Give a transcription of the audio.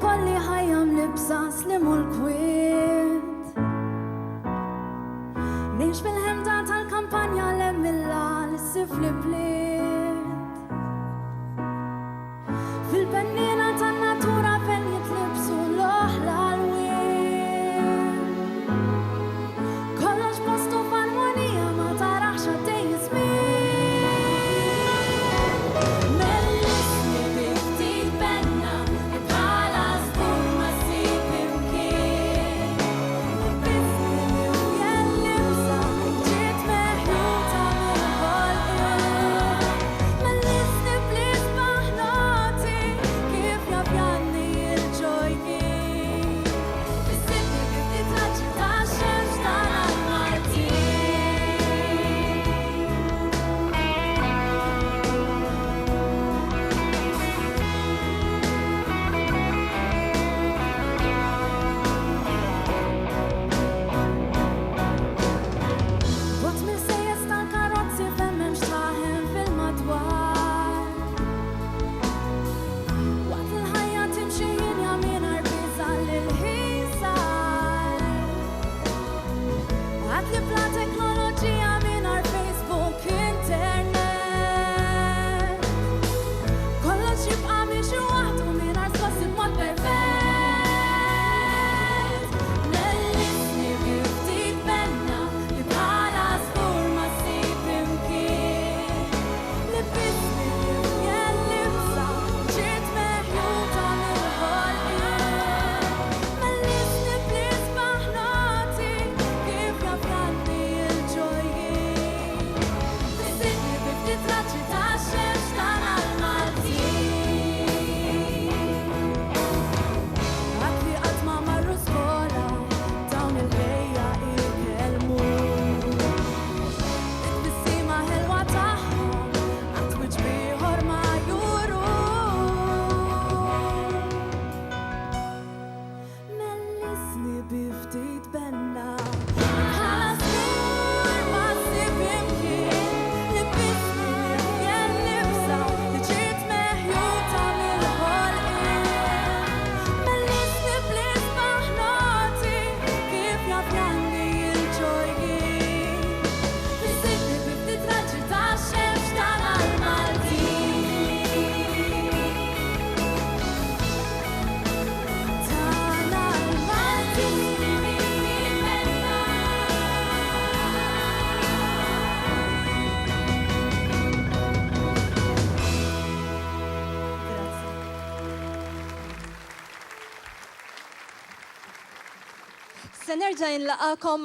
kolli ħajjam libsas li mul-kwit. Nix bil-ħemda tal-kampanja l-emmilla l-sif li bliet. Fil-pennina tan-natura fejn jitlibsu l-oħla l-wien. Kollox postu f'armonija ma tarax għaddej żmien. Mill-ismi bi ftit penna bħala żgur ma ssib imkien. Bismi jellibsa ġiet meħjuta mill-ħolqien. Mill-ismi bliet baħnoti kif jabjanni l-ġojjien. Bis-sibni bi ftit raġġi tax-xemx tal-Maltin. Bot mill-sejjes tal-karozzi fejn m'hemmx traħem fil-madwar. Waqt il-ħajja timxi jinja mingħajr biża' lil-ħin sar. Għad li bla teknoloġija mingħajr Facebook, internet. Kollox jibqa' mixi waħdu mingħajr sfassi b'mod perfett. Mill-ismi bi ftit penna li bħala żgur ma ssib imkien. Li bismi jellibsa ġiet meħjuta mill-ħolqien. Mill-ismi bliet baħnoti kif jabjanni l-ġojjien. Bis-sibni bi ftit raġġi tax-xemx tal-Maltin. Għad li qatt ma marru skola dawn il-ħejja ikellmu. It-tbissima ħelwa tagħhom qatt wiċċ ieħor ma juru. Mill-ismi bi ftit penna bħala żgur ma ssib imkien. Li bismi jellibsa li ġiet meħjuta mill-ħolqien. Mill-ismi bliet baħnoti kif jabjanni l-ġojjien. Bis-sibni bi ftit raġġi tax-xemx tal-Maltin. Tal-Maltin. Se nerġa' nilaqakom